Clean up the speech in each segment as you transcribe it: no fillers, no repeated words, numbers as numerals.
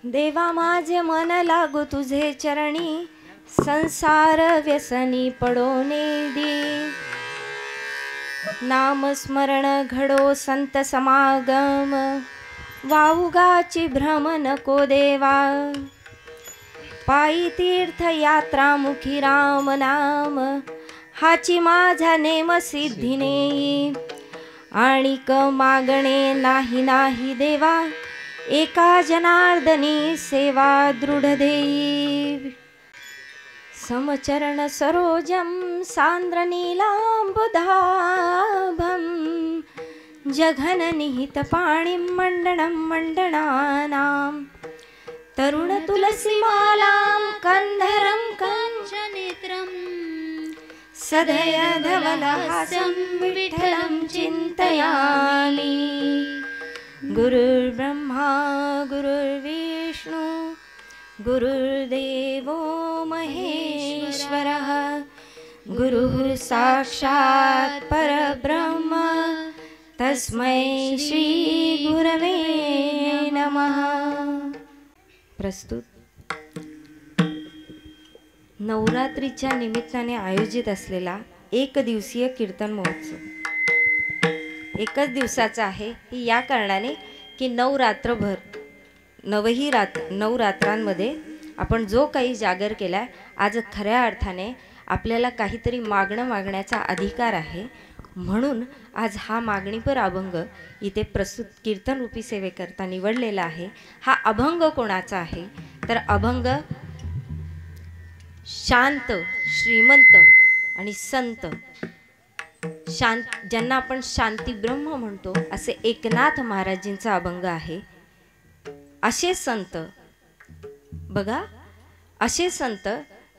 देवा माझे मन लागू तुझे चरणी, संसार व्यसनी पडोने दी। नाम स्मरण घडो संत समागम, वाऊगाची भ्रम नको देवा। पायी तीर्थ यात्रा मुखी राम नाम, हाची माझा नेम सिद्धिने। आणिक मागणे नाही नाही देवा, एका जनार्दनी सेवा दृढ देई। समचरण सरोजम सांद्र नीलांबुधाभम, जघन निहित पाणी मंडणम मंडनानाम। तरुण तुलसी मालां कंधरं कंचनेत्रं, सदय धवलहासं विठ्ठलं चिन्तयामि। गुरुर्ब्रह्मा गुरुर्विष्णु गुरुर्देवो महेश्वरः, गुरुः साक्षात् परब्रह्म, तस्मै श्री गुरवे नमः। प्रस्तुत नवरात्रीच्या निमित्ताने आयोजित असलेला एक दिवसीय कीर्तन महोत्सव एकच दिवसाचा आहे। ही या कारणाने की नऊ रात्रांमध्ये आपण जो काही जागर केलाय, आज खऱ्या अर्थाने आपल्याला काहीतरी मागण्याचा अधिकार आहे। म्हणून आज हा मागणीपर अभंग इथे प्रस्तुत कीर्तन रूपी सेवेकरता निवडलेला आहे। हा अभंग कोणाचा आहे तर अभंग शांत, श्रीमंत आणि संत, ज्यांना आपण शांती ब्रह्म म्हणतो, असे एकनाथ महाराजांचा अभंग आहे। असे संत बघा, असे संत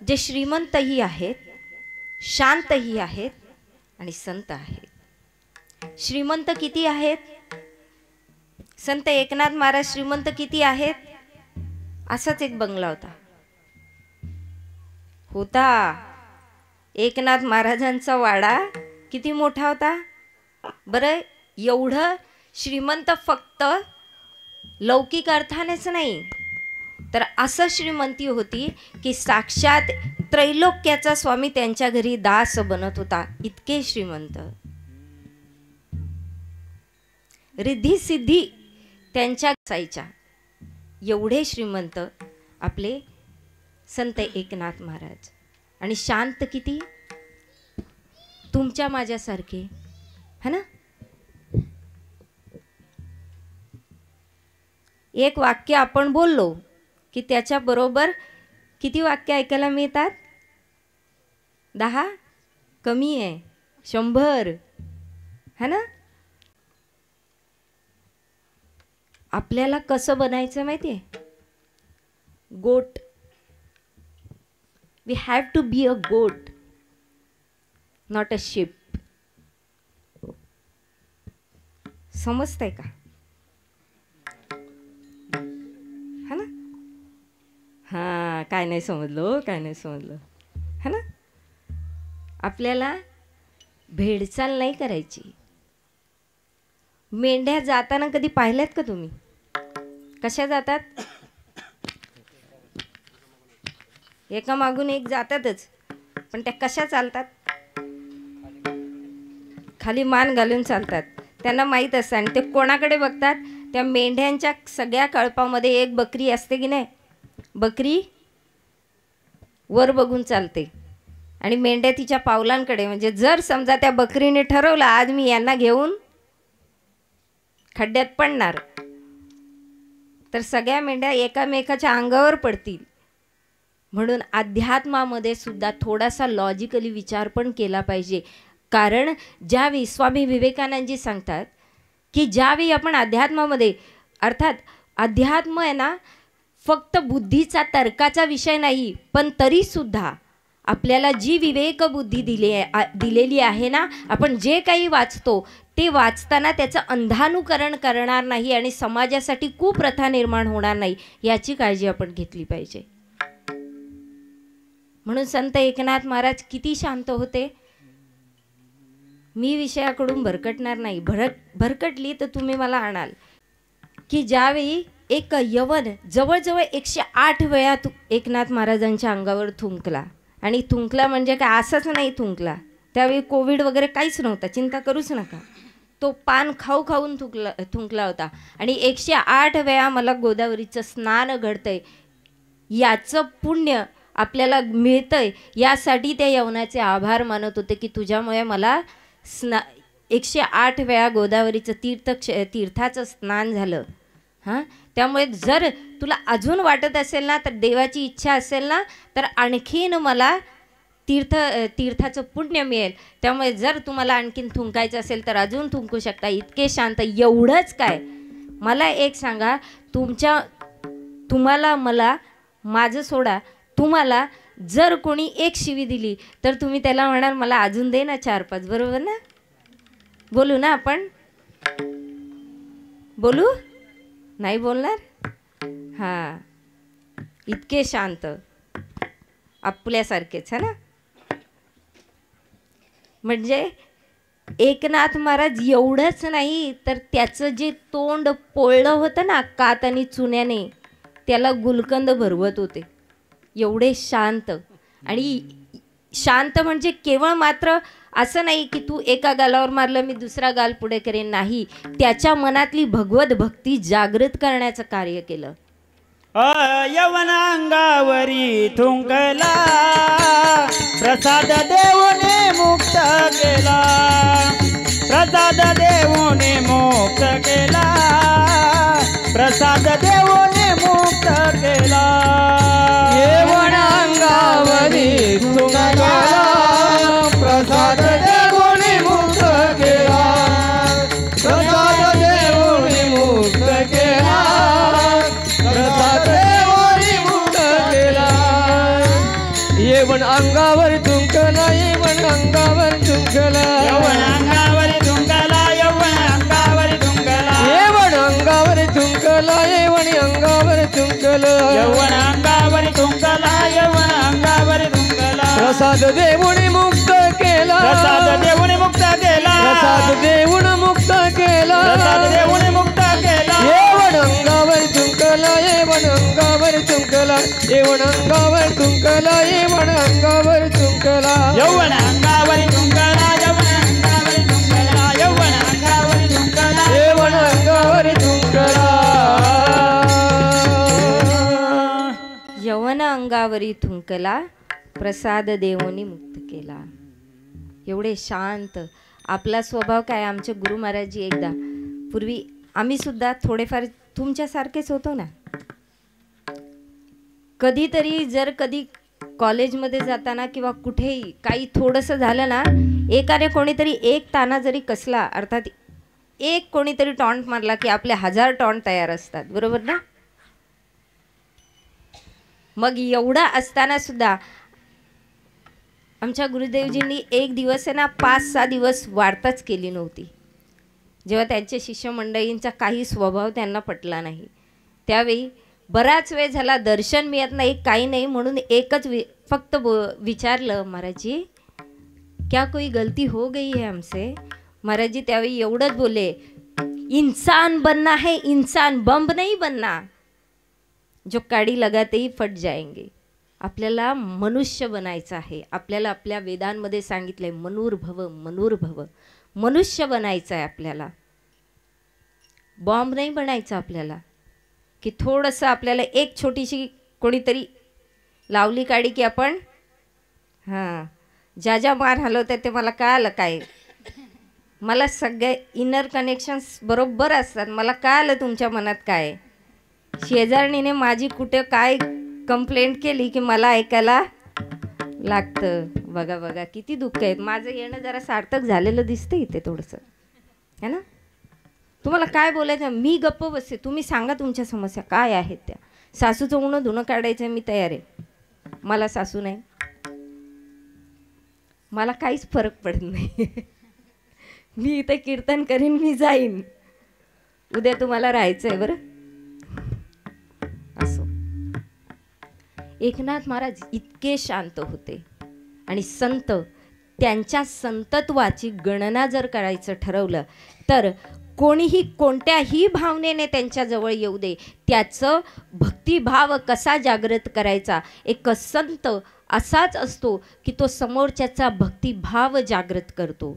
जे श्रीमंतही आहेत, शांतही आहेत आणि संत आहेत। श्रीमंत किती आहेत? संत एकनाथ महाराज श्रीमंत किती आहेत? असाच एक बंगला होता एकनाथ महाराजांचा वाडा किती मोठा होता बरं। एवढं श्रीमंत फक्त लौकिक अर्थानेच नाही, तर असं श्रीमंती होती की साक्षात त्रैलोक्याचा स्वामी त्यांच्या घरी दास बनत होता। इतके श्रीमंत, रिद्धी सिद्धी त्यांच्या असायच्या, एवढे श्रीमंत आपले संत एकनाथ महाराज। आणि शांत किती? तुमच्या माझ्यासारखे है ना। एक वाक्य आपण बोललो की त्याच्या बरोबर किती वाक्य ऐकायला मिळतात? 10 कमी आहे 100 है ना। आपल्याला कसं बनायचं माहितीये? Goat. We have to be a goat, not a ship. समजतंय का? है ना। हाँ, काय नाही समजलो, काय नाही समजलो है ना। आपल्याला भेडचाल नाही करायची। मेंढ्या जाताना कधी पाहिल्यात का तुम्ही? कशा जातात? एका मागून एक जातातच, पण त्या कशा चालतात? खाली मान घालून चालतात। त्यांना माहीत असतं आणि ते कोणाकडे बघतात? त्या मेंढ्यांच्या सगळ्या कळपामध्ये एक बकरी असते की नाही, बकरी वर बघून चालते आणि मेंढ्या तिच्या पावलांकडे। म्हणजे जर समजा त्या बकरीने ठरवलं आज मी यांना घेऊन खड्ड्यात पडणार, तर सगळ्या मेंढ्या एकामेकाच्या अंगावर पडतील। म्हणून अध्यात्मामध्ये सुद्धा थोडासा लॉजिकली विचार पण केला पाहिजे। कारण ज्यावेळी स्वामी विवेकानंदजी सांगतात की ज्यावेळी आपण अध्यात्मामध्ये, अर्थात अध्यात्म आहे ना फक्त बुद्धीचा तर्काचा विषय नाही, पण तरीसुद्धा आपल्याला जी विवेक बुद्धी दिलेली आहे ना, आपण जे काही वाचतो ते वाचताना त्याचं अंधानुकरण करणार नाही आणि समाजासाठी कुप्रथा निर्माण होणार नाही, याची काळजी आपण घेतली पाहिजे। म्हणून संत एकनाथ महाराज किती शांत होते। मी विषयाकडून भरकटणार नाही, भरकटली तर तुम्ही मला आणाल की ज्यावेळी एक यवन जवळजवळ 108 वेळा एकनाथ महाराजांच्या अंगावर थुंकला. आणि थुंकला म्हणजे काय असंच नाही थुंकला, त्यावेळी कोविड वगैरे काहीच नव्हता, चिंता करूच नका. तो पान खाऊन थुंकला होता. आणि 108 वेळा मला गोदावरीचं स्नान घडतंय, याचं पुण्य आपल्याला मिळतंय, यासाठी त्या यवनाचे आभार मानत होते की तुझ्यामुळे मला 108 वेळा गोदावरीचं तीर्थाचं स्नान झालं. हां, त्यामुळे जर तुला अजून वाटत असेल ना, तर देवाची इच्छा असेल ना, तर आणखीन मला तीर्थाचं पुण्य मिळेल. त्यामुळे जर तुम्हाला आणखीन थुंकायचं असेल तर अजून थुंकू शकता. इतके शांत. एवढंच काय, मला एक सांगा, तुम्हाला मला माझं सोडा, तुम्हाला जर कोणी एक शिवी दिली तर तुम्ही त्याला म्हणाल मला अजून दे ना 4-5, बरोबर ना? बोलू ना आपण? बोलू? नाही बोलणार? हां, इतके शांत आपल्यासारखेच है ना. म्हणजे एकनाथ महाराज एवढंच नाही तर त्याचं जे तोंड पोळलं होतं ना कात आणि चुन्याने, त्याला गुलकंद भरवत होते. एवढे शांत. आणि शांत म्हणजे केवळ मात्र असं नाही की तू एका गालावर मारलं मी दुसरा गाल पुढे करेन, नाही, त्याच्या मनातली भगवत भक्ती जागृत करण्याचं कार्य केलं. यवन अंगावरी थुंकला, प्रसाद देवने मुक्त केला, प्रसाद देवने मुक्त केला, प्रसाद देवने मुक्त केला. यवन अंगावरी थुंकला, प्रसाद देवने मुक्त केला, प्रसाद देवने मुक्त केला, प्रसाद देवने मुक्त केला. यवन अंगावर थुंकला, यवन अंगावर थुंकला, यवन अंगावरी थुंकला, यवन अंगावरी थुंकला, यवन अंगावर थुंकला, यवन अंगावर थुंकला, यवन अंगावरी थुंकला, यवन अंगावरी थुंकला. प्रसाद देवने मुक्त केला, प्रसाद देवने मुक्त केला, प्रसाद देवने मुक्त केला, प्रसाद देवने मुक्त केला. यवन अंगावर थुंकला, यवन अंगावर थुंकला, यवन अंगावर थुंकला, यवन अंगावर थुंकला, यवन अंगावरी थुंकला, यवन अंगावरी थुंकला, यवन अंगावरी थुंकला, यवन अंगावर थुंकला. यवन अंगावरी थुंकला, प्रसाद देवोनी मुक्त केला. एवढे शांत. आपला स्वभाव काय, आमचे गुरु महाराजजी एकदा पूर्वी, आम्ही सुद्धा थोडेफार तुमच्यासारखेच होतो ना. कधीतरी जर कधी कॉलेजमध्ये जाताना किंवा कुठेही काही थोडंसं झालं ना, एकाने कोणीतरी एक ताना जरी कसला, अर्थात एक कोणीतरी टॉन्ट मारला की आपले 1000 टॉन्ट तयार असतात, बरोबर ना. मग एवढा असताना सुद्धा आमच्या गुरुदेवजींनी एक दिवस आहे ना 5-6 दिवस वार्ताच केली नव्हती. जेव्हा त्यांच्या शिष्यमंडळींचा काही स्वभाव त्यांना पटला नाही, त्यावेळी बराच वेळ झाला, दर्शन मिळत नाही, काही नाही, म्हणून एकच फक्त विचारलं, महाराजी क्या कोई गलती हो गई है हमसे? महाराजी त्यावेळी एवढंच बोले, इंसान बनना है इंसान, बम नहीं बनना, जो काडी लगाते ही फट जाएंगे. आपल्याला मनुष्य बनायचं आहे. आपल्याला आपल्या वेदांमध्ये सांगितलंय मनुर्भव मनुर्भव, मनुष्य बनायचं आहे आपल्याला. बॉम्ब नाही बनायचं आपल्याला की थोडंसं आपल्याला एक छोटीशी कोणीतरी लावली काडी की आपण हां ज्या मार हलवतात ते मला कळालं काय, मला सगळे इनर कनेक्शन्स बरोबर असतात, मला कळालं तुमच्या मनात काय. शेजारणीने माझी कुठे काय कंप्लेंट केली की मला ऐकायला लागतं. बघा बघा किती दुःख आहेत. माझं येणं जरा सार्थक झालेलं दिसतं इथे थोडंसं, है ना. तुम्हाला काय बोलायचं, मी गप्प बसते, तुम्ही सांगा तुमच्या समस्या काय आहेत त्या. सासूचं उणं धुणं काढायचं मी तयार आहे, मला सासू नाही, मला काहीच फरक पडत नाही. मी इथे कीर्तन करीन, मी जाईन, उद्या तुम्हाला राहायचं आहे बरं. असो एकनाथ महाराज इतके शांत होते. आणि संत, त्यांच्या संतत्वाची गणना जर करायचं ठरवलं तर कोणीही कोणत्याही भावनेने त्यांच्या जवळ येऊ दे, त्याचं भक्तिभाव कसा जागृत करायचा, एक संत असाच असतो की तो समोरच्याचा भक्तिभाव जागृत करतो.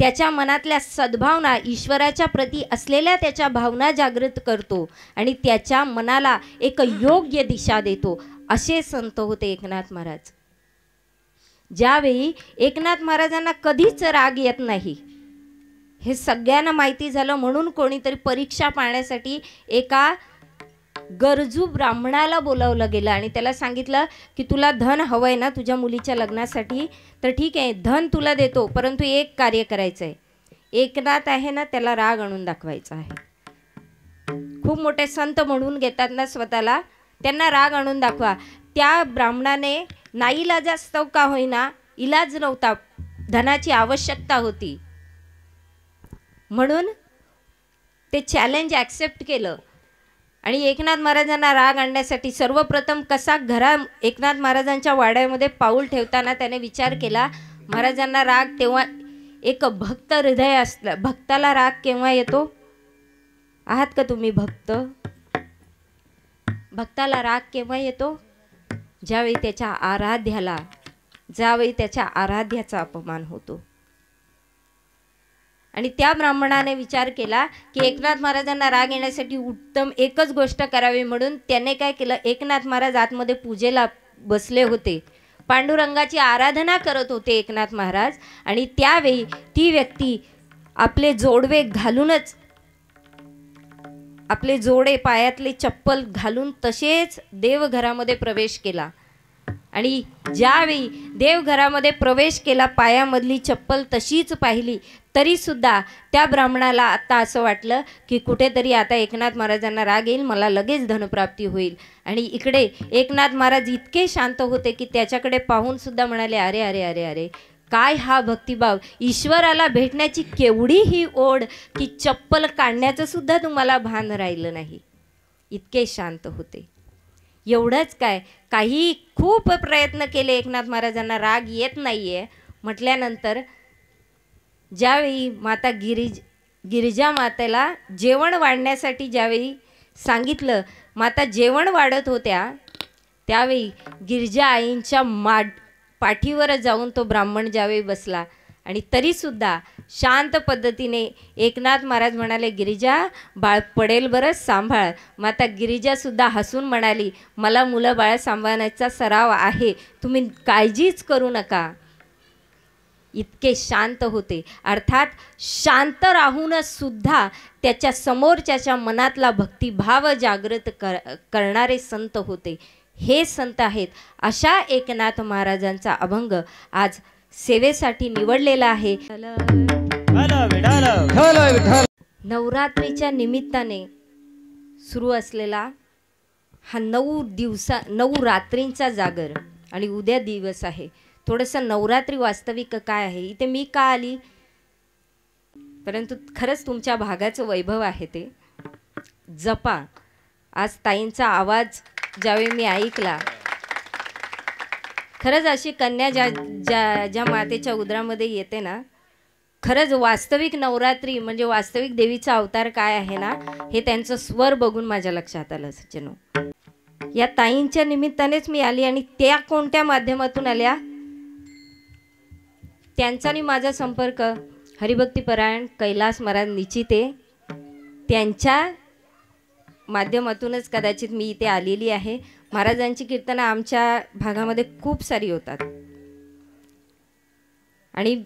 त्याच्या मनातल्या सद्भावना, ईश्वराच्या प्रती असलेल्या त्याच्या भावना जागृत करतो आणि त्याच्या मनाला एक योग्य दिशा देतो. असे संत होते एकनाथ महाराज. ज्यावेळी एकनाथ महाराजांना कधीच राग येत नाही हे सगळ्यांना माहिती झालं, म्हणून कोणीतरी परीक्षा पाहण्यासाठी एका गरजू ब्राह्मणाला बोलावलं गेलं आणि त्याला सांगितलं की तुला धन हवंय ना तुझ्या मुलीच्या लग्नासाठी, तर ठीक आहे धन तुला देतो, परंतु एक कार्य करायचं आहे. एकनाथ आहे ना त्याला राग आणून दाखवायचा आहे. खूप मोठे संत म्हणून घेतात ना स्वतःला, त्यांना राग आणून दाखवा. त्या ब्राह्मणाने नाईलाजास्तव का होईना, इलाज नव्हता, धनाची आवश्यकता होती, म्हणून ते चॅलेंज ॲक्सेप्ट केलं. आणि एकनाथ महाराजांना राग आणण्यासाठी सर्वप्रथम कसा एकनाथ महाराजांच्या वाड्यामध्ये पाऊल ठेवताना त्याने विचार केला, महाराजांना राग तेव्हा, एक भक्त हृदय असलं, भक्ताला राग केव्हा येतो? आहात का तुम्ही भक्त? भक्ताला राग केव्हा येतो? ज्यावेळी त्याच्या आराध्याचा अपमान होतो. आणि त्या ब्राह्मणाने विचार केला की एकनाथ महाराजांना राग येण्यासाठी उत्तम एकच गोष्ट करावी, म्हणून त्याने काय केलं, एकनाथ महाराज आतमध्ये पूजेला बसले होते, पांडुरंगाची आराधना करत होते एकनाथ महाराज. आणि त्यावेळी ती व्यक्ती आपले जोडवे घालूनच, आपले जोडे पायातले चप्पल घालून तसेच देवघरामध्ये प्रवेश केला. आणि ज्यावेळी देवघरामध्ये प्रवेश केला, पायामधली चप्पल तशीच पाहिली, तरी सुद्धा त्या ब्राह्मणाला आता असं वाटलं की कुठेतरी आता एकनाथ महाराजांना राग येईल, मला लगेच धनप्राप्ती होईल. आणि इकडे एकनाथ महाराज इतके शांत होते की त्याच्याकडे पाहून सुद्धा म्हणाले, अरे अरे अरे अरे काय हा भक्तिभाव, ईश्वराला भेटण्याची केवढी ही ओढ की चप्पल काढण्याचं सुद्धा तुम्हाला भान राहिलं नाही. इतके शांत होते. एवढंच काय, काही खूप प्रयत्न केले एकनाथ महाराजांना राग येत नाहीये म्हटल्यानंतर ज्यावेळी माता गिरिजा मातेला जेवण वाढण्यासाठी ज्यावेळी सांगितलं, माता जेवण वाढत होत्या, त्यावेळी गिरिजा आईंच्या पाठीवर जाऊन तो ब्राह्मण ज्यावेळी बसला आणि तरीसुद्धा शांत पद्धतीने एकनाथ महाराज म्हणाले, गिरिजा बाळ पडेल बरं, सांभाळ. माता गिरिजासुद्धा हसून म्हणाली, मला मुलं बाळ सांभाळण्याचा सराव आहे, तुम्ही काळजीच करू नका. इतके शांत होते. अर्थात शांत राहूनच सुद्धा त्याच्या समोरच्याच्या मनातला भक्तिभाव जागृत करणारे संत होते. हे संत आहेत. अशा एकनाथ महाराजांचा अभंग आज सेवेसाठी निवडलेला आहे. नवरात्रीच्या निमित्ताने सुरू असलेला हा 9 रात्रींचा जागर आणि उद्या दिवस आहे. थोडंसं नवरात्री वास्तविक काय आहे, इथे मी का आली, परंतु खरंच तुमच्या भागाचं वैभव आहे ते जपा. आज ताईंचा आवाज ज्यावेळी मी ऐकला, खरंच अशी कन्या ज्या मातेच्या उदरामध्ये येते ना, खरंच वास्तविक नवरात्री म्हणजे वास्तविक देवीचा अवतार काय आहे ना, हे त्यांचं स्वर बघून माझ्या लक्षात आलं. सज्जनो, या ताईंच्या निमित्तानेच मी आली आणि त्या कोणत्या माध्यमातून आल्या, त्यांचा आणि माझा संपर्क हरिभक्तीपरायण कैलास महाराज निचिते त्यांच्या माध्यमातूनच कदाचित मी इथे आलेली आहे. महाराजांची कीर्तनं आमच्या भागामध्ये खूप सारी होतात आणि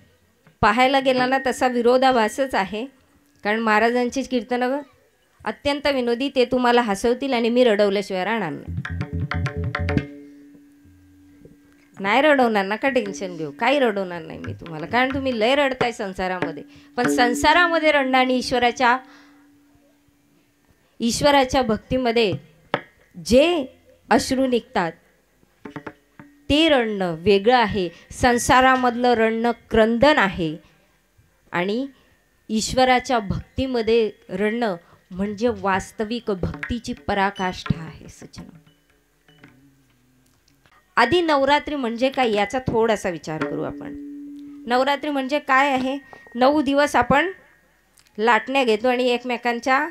पाहायला गेला ना तसा विरोधाभासच आहे, कारण महाराजांची कीर्तनं अत्यंत विनोदी, ते तुम्हाला हसवतील आणि मी रडवल्याशिवाय राहणार नाही रडवणार, नका टेन्शन घेऊ, काही रडवणार नाही मी तुम्हाला, कारण तुम्ही लय रडताय संसारामध्ये. पण संसारामध्ये रडणं आणि ईश्वराच्या भक्तीमध्ये जे अश्रू निघतात ते रडणं वेगळं आहे. संसारामधलं रडणं क्रंदन आहे आणि ईश्वराच्या भक्तीमध्ये रडणं म्हणजे वास्तविक भक्तीची पराकाष्ठा आहे. सज्जन, आधी नवरात्री म्हणजे काय याचा थोडासा विचार करू आपण. नवरात्री म्हणजे काय आहे? 9 दिवस आपण लाटण्या घेतो आणि एकमेकांच्या,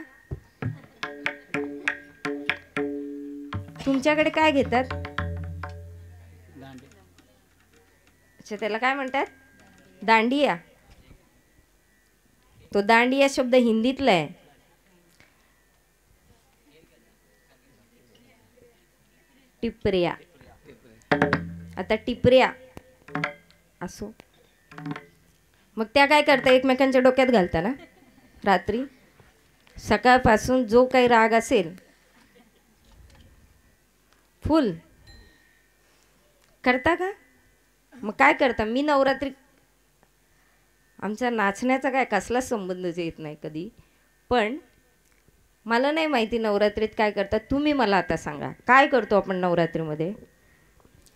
तुमच्याकडे काय घेतात? अच्छा, त्याला काय म्हणतात? दांडिया. तो दांडिया शब्द हिंदीतला आहे. टिपऱ्या. आता टिपऱ्या असो, मग त्या काय करता? एकमेकांच्या डोक्यात घालता ना रात्री. सकाळपासून जो काही राग असेल फुल करता का? मग काय करता? मी नवरात्री, आमचा नाचण्याचा काय कसलाच संबंधच येत नाही कधी, पण मला नाही माहिती नवरात्रीत काय करतात. तुम्ही मला आता सांगा, काय करतो आपण नवरात्रीमध्ये?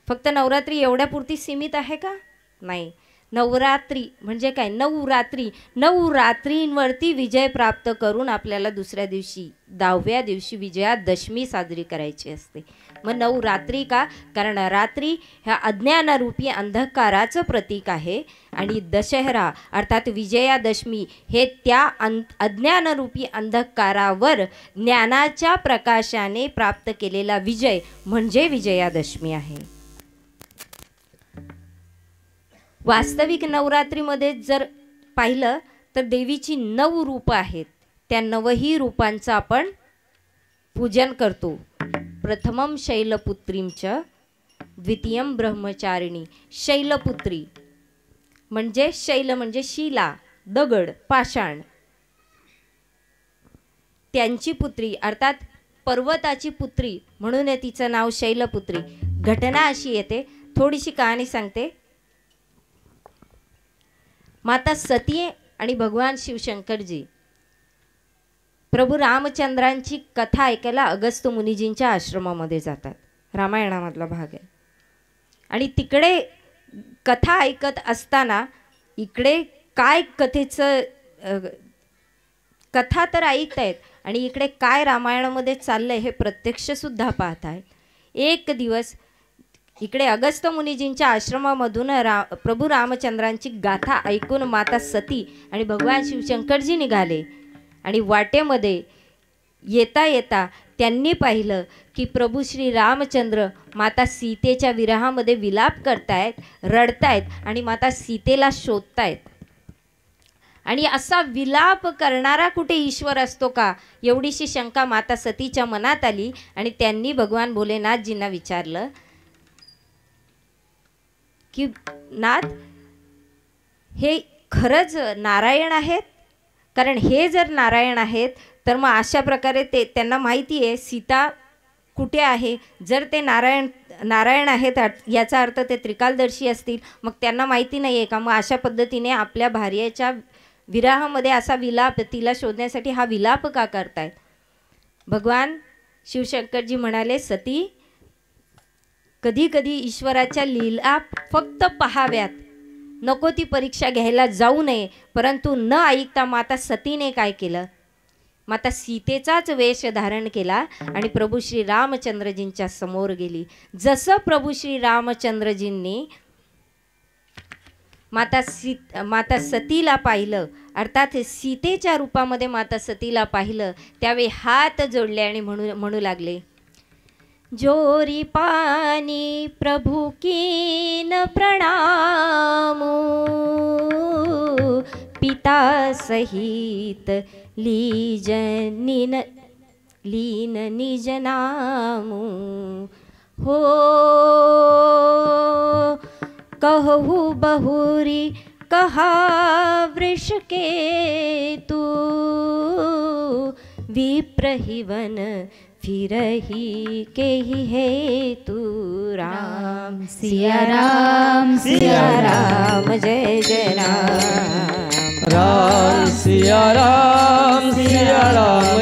फक्त नवरात्री एवढ्यापुरती सीमित आहे का? नाही. नवरात्री म्हणजे काय? 9 रात्री. 9 रात्रींवरती विजय प्राप्त करून आपल्याला दुसऱ्या दिवशी 10व्या दिवशी विजयादशमी साजरी करायची असते. मग 9 रात्री का? कारण रात्री ह्या अज्ञानरूपी अंधकाराचं प्रतीक आहे आणि दशहरा अर्थात विजयादशमी हे त्या अज्ञानरूपी अंधकारावर ज्ञानाच्या प्रकाशाने प्राप्त केलेला विजय म्हणजे विजयादशमी आहे. वास्तविक नवरात्रीमध्ये जर पाहिलं तर देवीची 9 रूपं आहेत. त्या 9ही रूपांचं आपण पूजन करतो. प्रथमम शैलपुत्रींच, द्वितीयम ब्रह्मचारिणी. शैलपुत्री म्हणजे शैल म्हणजे शिला, दगड, पाषाण. त्यांची पुत्री अर्थात पर्वताची पुत्री म्हणून तिचं नाव शैलपुत्री. घटना अशी येते, थोडीशी कहाणी सांगते. माता सती आणि भगवान शिवशंकरजी प्रभू रामचंद्रांची कथा ऐकायला अगस्त्य मुनिजींच्या आश्रमामध्ये जातात. रामायणामधला भाग आहे. आणि तिकडे कथा ऐकत असताना इकडे काय कथेचं कथा तर ऐकतायत आणि इकडे काय रामायणामध्ये चाललंय हे प्रत्यक्ष सुद्धा पाहतायत. एक दिवस इकडे अगस्त्य मुनिजींच्या आश्रमामधून प्रभू रामचंद्रांची गाथा ऐकून माता सती आणि भगवान शिवशंकरजी निघाले. आणि वाटेमध्ये येता येता त्यांनी पाहिलं की प्रभू श्री रामचंद्र माता सीतेच्या विरहामध्ये विलाप करतायत, रडतायत आणि माता सीतेला शोधतायत. आणि असा विलाप करणारा कुठे ईश्वर असतो का, एवढीशी शंका माता सतीच्या मनात आली. आणि त्यांनी भगवान भोलेनाथजींना विचारलं की नाथ, हे खरंच नारायण आहेत? कारण हे जर नारायण आहेत तर मग अशा प्रकारे त्यांना माहिती आहे सीता कुठे आहे. जर ते नारायण आहेत याचा अर्थ ते त्रिकालदर्शी असतील. मग त्यांना माहिती नाही आहे का? मग अशा पद्धतीने आपल्या भार्येच्या विराहामध्ये असा विलाप, तिला शोधण्यासाठी हा विलाप का करतायत? भगवान शिवशंकरजी म्हणाले, सती, कधी कधी ईश्वराच्या लीला फक्त पाहाव्यात, नको ती परीक्षा घ्यायला जाऊ नये. परंतु न ऐकता माता सतीने काय केलं? माता सीतेचाच वेश धारण केला आणि प्रभू श्री रामचंद्रजींच्या समोर गेली. जसं प्रभू श्री रामचंद्रजींनी माता सतीला पाहिलं, अर्थात सीतेच्या रूपामध्ये माता सतीला पाहिलं, त्यावेळी हात जोडले आणि म्हणू लागले, जोरी पानी प्रभु कीन प्रणामो, पिता सहित लीन निज नामो. हो कहु बहुरी कहा वृष के तू, विप्रहिवन फिरही के ही है तू. राम सिया राम जय जय राम. राम सिया राम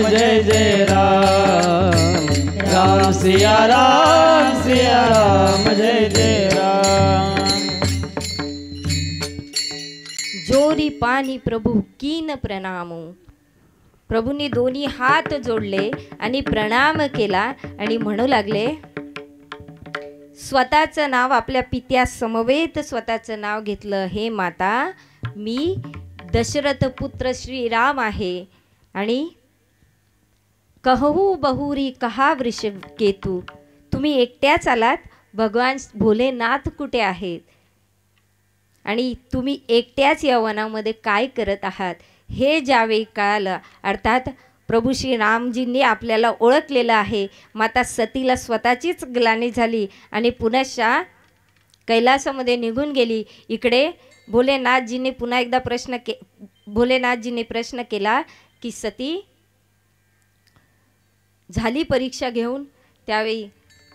जय जय राम. राम सिया राम जय जय राम. जोरी पानी प्रभु कीन प्रणामो. प्रभूंनी दोन्ही हात जोडले आणि प्रणाम केला आणि म्हणू लागले, स्वतःचं नाव आपल्या पित्या समवेत स्वतःचं नाव घेतलं. हे माता, मी दशरथ पुत्र श्रीराम आहे आणि कहू बहुरी कहा वृष केतू, तुम्ही एकट्याच आलात, भगवान भोलेनाथ कुठे आहेत आणि तुम्ही एकट्याच या वनामध्ये काय करत आहात हे ज्यावेळी कळालं, अर्थात प्रभू श्रीरामजींनी आपल्याला ओळखलेलं आहे. माता सतीला स्वतःचीच ग्लानी झाली आणि पुनश्च कैलासामध्ये निघून गेली. इकडे भोलेनाथजींनी पुन्हा एकदा भोलेनाथजींनी प्रश्न केला की सती झाली परीक्षा घेऊन. त्यावेळी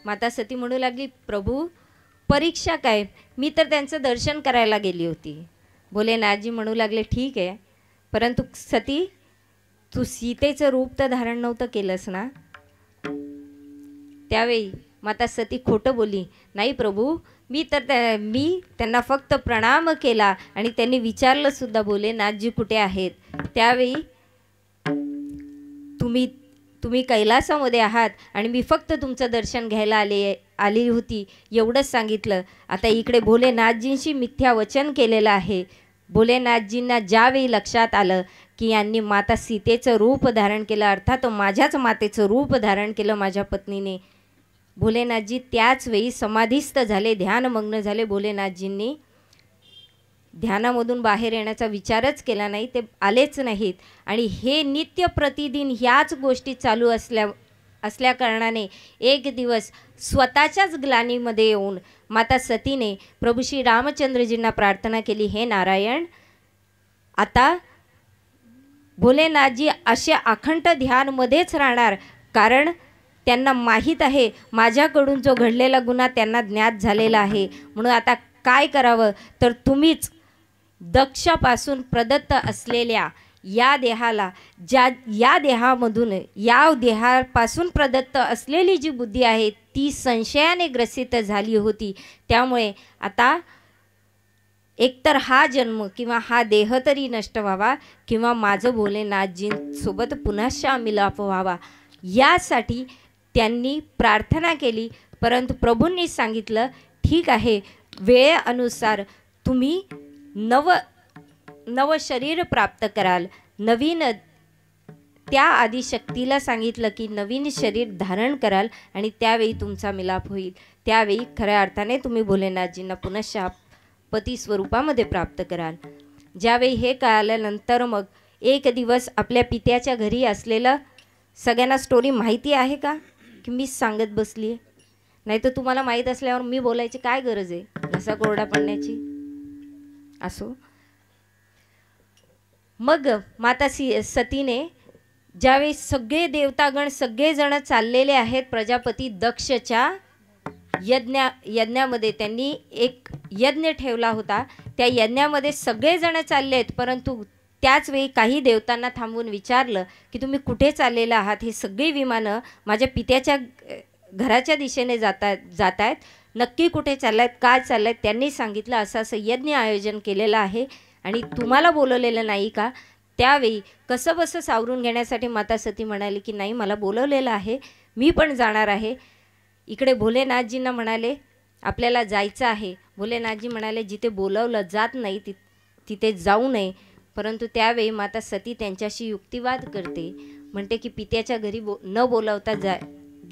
माता सती म्हणू लागली, प्रभू परीक्षा काय, मी तर त्यांचं दर्शन करायला गेली होती. भोलेनाथजी म्हणू लागले, ठीक आहे, परंतु सती तू सीतेचं रूप तर धारण नव्हतं केलंस ना. त्यावेळी माता सती खोटं बोलली, नाही प्रभू, मी त्यांना फक्त प्रणाम केला आणि त्यांनी विचारलं सुद्धा भोलेनाथजी कुठे आहेत. त्यावेळी तुम्ही कैलासामध्ये आहात आणि मी फक्त तुमचं दर्शन घ्यायला आली होती एवढंच सांगितलं. आता इकडे भोलेनाथजींशी मिथ्या वचन केलेलं आहे. भोलेनाथजींना ज्यावेळी लक्षात आलं की यांनी माता सीतेचं रूप धारण केलं, अर्थात माझ्याच मातेचं रूप धारण केलं माझ्या पत्नीने, भोलेनाथजी त्याच वेळी समाधीस्थ झाले, ध्यानमग्न झाले. भोलेनाथजींनी ध्यानामधून बाहेर येण्याचा विचारच केला नाही, ते आलेच नाहीत. आणि हे नित्य प्रतिदिन ह्याच गोष्टी चालू असल्या कारणाने एक दिवस स्वतःच्याच ग्लानीमध्ये येऊन माता सतीने प्रभू श्री रामचंद्रजींना प्रार्थना केली, हे नारायण, आता भोलेनाथजी असे अखंड ध्यानमध्येच राहणार, कारण त्यांना माहीत आहे माझ्याकडून जो घडलेला गुन्हा त्यांना ज्ञात झालेला आहे. म्हणून आता काय करावं, तर तुम्हीच दक्षापासून प्रदत्त असलेल्या या देहाला, या देहापासून प्रदत्त असलेली जी बुद्धी आहे ती संशयाने ग्रसित झाली होती. त्यामुळे आता एकतर हा जन्म किंवा हा देह तरी नष्ट व्हावा किंवा माझं भोलेनाथजींसोबत पुन्हा मिलाप व्हावा, यासाठी त्यांनी प्रार्थना केली. परंतु प्रभूंनी सांगितलं, ठीक आहे, वेळेनुसार तुम्ही नव शरीर प्राप्त कराल. नवीन त्या आदिशक्तीला सांगितलं की नवीन शरीर धारण कराल आणि त्यावेळी तुमचा मिलाप होईल. त्यावेळी खऱ्या अर्थाने तुम्ही भोलेनाथजींना पुनश्च पती स्वरूपामध्ये प्राप्त कराल. ज्यावेळी हे कळाल्यानंतर मग एक दिवस आपल्या पित्याच्या घरी असलेलं, सगळ्यांना स्टोरी माहिती आहे का की मीच सांगत बसली आहे, नाही तर तुम्हाला माहीत असल्यावर मी बोलायची काय गरज आहे, घसा कोरडा पडण्याची. असो, मग माता सतीने ज्यावेळी सगळे देवतागण सगळेजण चाललेले आहेत प्रजापती दक्षच्या यज्ञामध्ये, त्यांनी एक यज्ञ ठेवला होता, त्या यज्ञामध्ये सगळेजण चालले आहेत. परंतु त्याच वेळी काही देवतांना थांबवून विचारलं की तुम्ही कुठे चाललेला आहात, ही सगळी विमानं माझ्या पित्याच्या घराच्या दिशेने जात आहेत, नक्की कुठे चाललायत, काय चाललायत. त्यांनी सांगितलं असं यज्ञ आयोजन केलेलं आहे आणि तुम्हाला बोलवलेलं नाही का. त्यावेळी कसं बसं सावरून घेण्यासाठी माता सती म्हणाली की नाही, मला बोलवलेलं आहे, मी पण जाणार आहे. इकडे भोलेनाथजींना म्हणाले आपल्याला जायचं आहे. भोलेनाथजी म्हणाले जिथे बोलवलं जात नाही तिथे जाऊ नये. परंतु त्यावेळी माता सती त्यांच्याशी युक्तिवाद करते, म्हणते की पित्याच्या घरी न बोलवता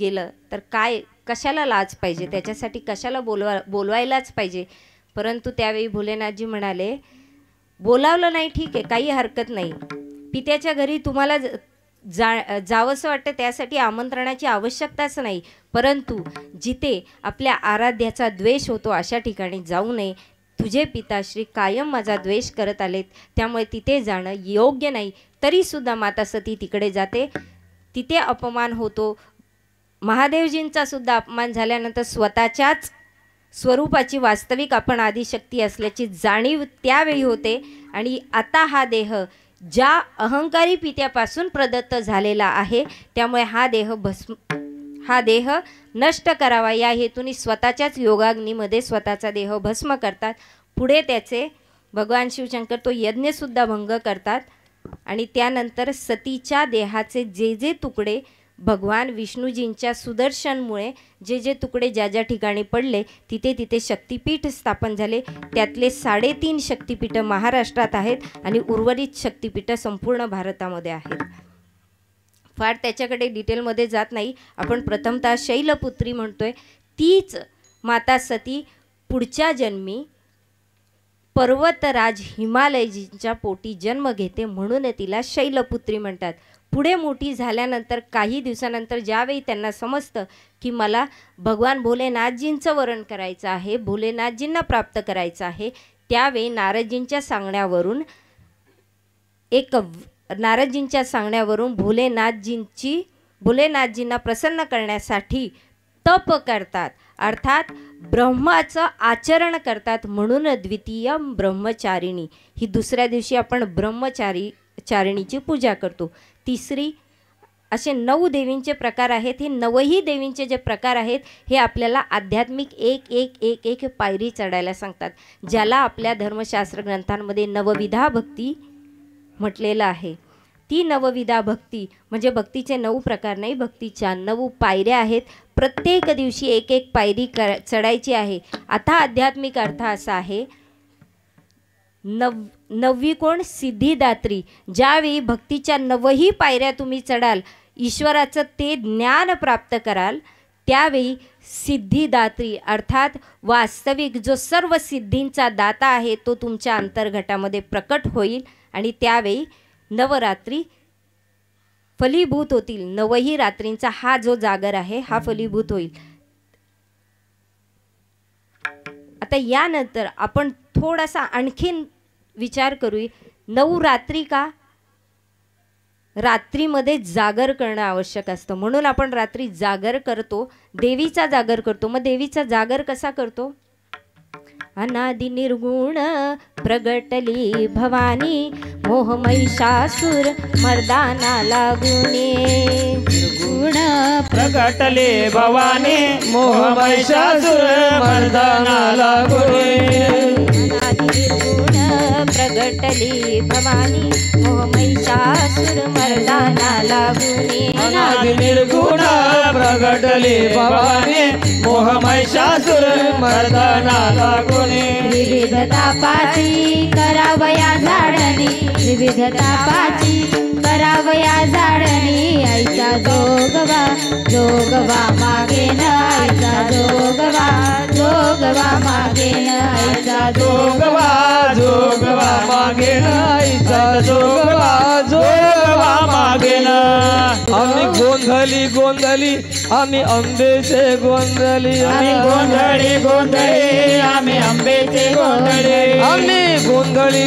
गेलं तर काय, कशाला लाज पाहिजे, त्याच्यासाठी कशाला बोलवायलाच पाहिजे. परंतु त्यावेळी भोलेनाथजी म्हणाले बोलावलं नाही ठीक आहे, काही हरकत नाही, पित्याच्या घरी तुम्हाला जावंसं वाटतं त्यासाठी आमंत्रणाची आवश्यकताच नाही, परंतु जिथे आपल्या आराध्याचा द्वेष होतो अशा ठिकाणी जाऊ नये. तुझे पिताश्री कायम माझा द्वेष करत आलेत, त्यामुळे तिथे जाणं योग्य नाही. तरीसुद्धा माता सती तिकडे जाते, तिथे अपमान होतो. महादेवजींचा सुद्धा अपमान झाल्यानंतर स्वतःच्याच स्वरूपाची वास्तविक आपण आदिशक्ती असल्याची जाणीव त्यावेळी होते. आणि आता हा देह ज्या अहंकारी पित्यापासून प्रदत्त झालेला आहे, त्यामुळे हा देह नष्ट करावा या हेतूने स्वतःच्याच योगाग्नीमध्ये स्वतःचा देह भस्म करतात. पुढे त्याचे भगवान शिवशंकर तो यज्ञसुद्धा भंग करतात आणि त्यानंतर सतीच्या देहाचे जे तुकडे भगवान विष्णूजींच्या सुदर्शनमुळे जे जे तुकडे ज्या ज्या ठिकाणी पडले तिथे तिथे शक्तिपीठ स्थापन झाले. त्यातले 3.5 शक्तिपीठं महाराष्ट्रात आहेत आणि उर्वरित शक्तिपीठं संपूर्ण भारतामध्ये आहेत. फार त्याच्याकडे डिटेलमध्ये जात नाही. आपण प्रथमतः शैलपुत्री म्हणतोय. तीच माता सती पुढच्या जन्मी पर्वतराज हिमालयजींच्या पोटी जन्म घेते, म्हणून तिला शैलपुत्री म्हणतात. पुढे मोठी झाल्यानंतर काही दिवसानंतर ज्यावेळी त्यांना समजतं की मला भगवान भोलेनाथजींचं वरण करायचं आहे, भोलेनाथजींना प्राप्त करायचं आहे, त्यावेळी नारदजींच्या सांगण्यावरून भोलेनाथजींना प्रसन्न करण्यासाठी तप करतात, अर्थात ब्रह्माचं आचरण करतात. म्हणून द्वितीय ब्रह्मचारिणी ही दुसऱ्या दिवशी आपण ब्रह्मचारिणीची पूजा करतो. तिसरी असे 9 देवींचे प्रकार आहेत. हे 9ही देवींचे जे प्रकार आहेत हे आपल्याला आध्यात्मिक एक एक एक एक पायरी चढायला सांगतात, ज्याला आपल्या धर्मशास्त्र ग्रंथांमध्ये नवविधा भक्ती म्हटलेलं आहे. ती नवविधा भक्ती म्हणजे भक्तीचे 9 प्रकार नाही, भक्तीच्या 9 पायऱ्या आहेत. प्रत्येक दिवशी एक एक पायरी चढायची आहे. आता आध्यात्मिक अर्थ असा आहे, 9वी कोण? सिद्धिदात्री. ज्यावेळी भक्तीच्या 9ही पायऱ्या तुम्ही चढाल, ईश्वराचं ते ज्ञान प्राप्त कराल, त्यावेळी सिद्धिदात्री अर्थात वास्तविक जो सर्व सिद्धींचा दाता आहे तो तुमच्या अंतर्घटामध्ये प्रकट होईल आणि त्यावेळी नवरात्री फलीभूत होतील. 9ही रात्रींचा हा जो जागर आहे हा फलीभूत होईल. आता यानंतर आपण थोडासा आणखीन विचार करूया. 9 रात्री का? रात्रीमध्ये जागर करणं आवश्यक असतं, म्हणून आपण रात्री जागर करतो, देवीचा जागर करतो. मग देवीचा जागर कसा करतो? अनादि निर्गुण प्रगटली भवानी, मोह महिषासुर मर्दाना लागुने. निर्गुण प्रगटले भवानी, मोह महिषासुर मर्दाना लागुने. अनादि निर्गुण प्रगटली भवानी, मोह महिषासुर मर्दाना लागुने. अनादि निर्गुण प्रगटले भवानी, मोह महिषासुर मर्दाना लागुने. विविधता पाची करावया झाडणी, विविधता पाची करावया झाडणी. आईचा जोगवा जोगवा मागेन, आईचा जोगवा मागेन, आईचा जोगवा जोगवा मागेन, आईचा जोगवा मागेन. आम्ही गोंधली आम्ही आंबेचे गोंधली, आम्ही गोंधळी आम्ही आंबेचे गोंधळी. आम्ही गोंधळी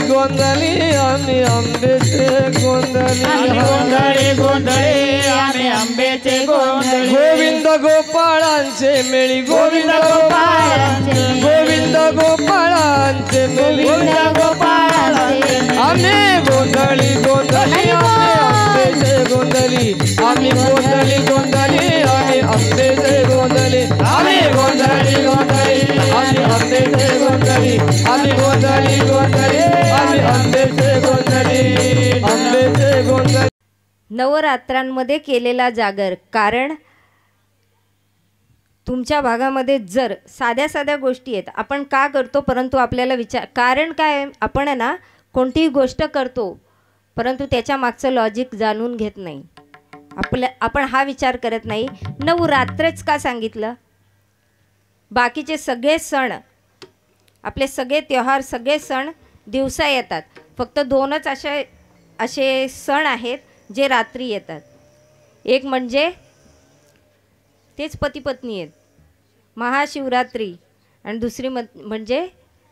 आम्ही आंबेचे गोंधली. आम्ही गोंधळी आम्ही आंबेचे गोंधळी. गोविंद गोपाळांचे मेळी, गोविंद गोपाळांचे मेळी, आम्ही गोंधळी आम्ही आंबेचे गोंधली. आम्ही गोंधळी आम्ही आंबेचे गोंधली. आम्ही गोंधळी आम्ही आंबेचे गोंधली. आम्ही गोंधळी आम्ही आंबेचे गोंधली. नवरात्रांमध्ये केलेला जागर. कारण तुमच्या भागामध्ये जर साध्या गोष्टी आहेत, आपण का करतो, परंतु आपल्याला कारण काय? आपण ना कोणतीही गोष्ट करतो परंतु त्याच्या मागचं लॉजिक जाणून घेत नाही. आपण हा विचार करत नाही, नवरात्रच का सांगितलं? बाकीचे सगळे सण, आपले सगळे त्योहार, सगळे सण दिवसा येतात. फक्त 2च असे सण आहेत जे रात्री येतात. एक म्हणजे तेच पती पत्नी आहेत, महाशिवरात्री, आणि दुसरी म्हणजे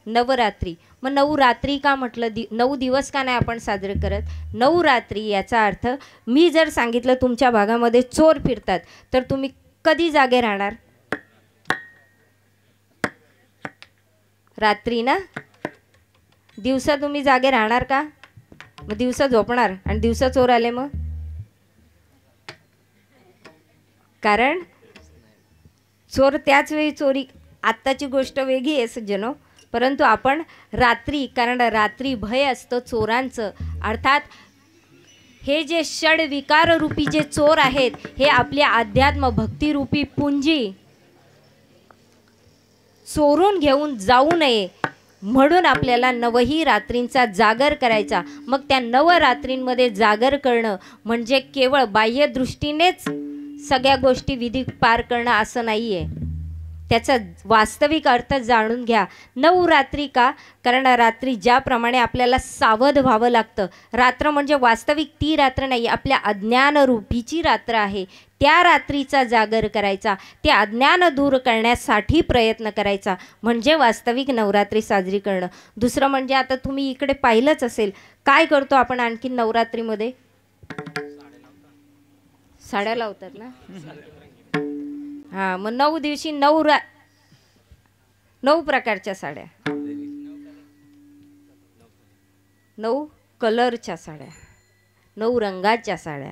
नवरात्री. मग 9 रात्री का म्हटलं? 9 दिवस का नाही आपण साजरे करत? 9 रात्री याचा अर्थ, मी जर सांगितलं तुमच्या भागामध्ये चोर फिरतात तर तुम्ही कधी जागे राहणार? रात्री ना. दिवसा तुम्ही जागे राहणार का? मग दिवसा झोपणार आणि दिवसा चोर आले मग? कारण चोर त्याच वेळी चोरी. आत्ताची गोष्ट वेगळी आहे सज्जनो, परंतु आपण रात्री, कारण रात्री भय असतं चोरांचं, अर्थात हे जे षड विकार रूपी जे चोर आहेत, हे आपल्या अध्यात्म भक्ती रूपी पुंजी चोरून घेऊन जाऊ नये म्हणून आपल्याला नवही रात्रींचा जागर करायचा. मग त्या नवरात्रींमध्ये जागर करणं म्हणजे केवळ बाह्यदृष्टीनेच सगळ्या गोष्टी विधी पार करणं असं नाही आहे. त्याचा वास्तविक अर्थ जाणून घ्या. नवरात्री का? कारण रात्री ज्याप्रमाणे आपल्याला सावध व्हावं लागतं, रात्र म्हणजे वास्तविक ती रात्र नाही, आपल्या अज्ञानरूपीची रात्र आहे. त्या रात्रीचा जागर करायचा, ते अज्ञान दूर करण्यासाठी प्रयत्न करायचा म्हणजे वास्तविक नवरात्री साजरी करणं. दुसरं म्हणजे आता तुम्ही इकडे पाहिलंच असेल, काय करतो आपण आणखी नवरात्रीमध्ये? साड्या लावतात ना. हां, मग 9 दिवशी 9 प्रकारच्या साड्या, 9 कलरच्या साड्या, 9 रंगाच्या साड्या.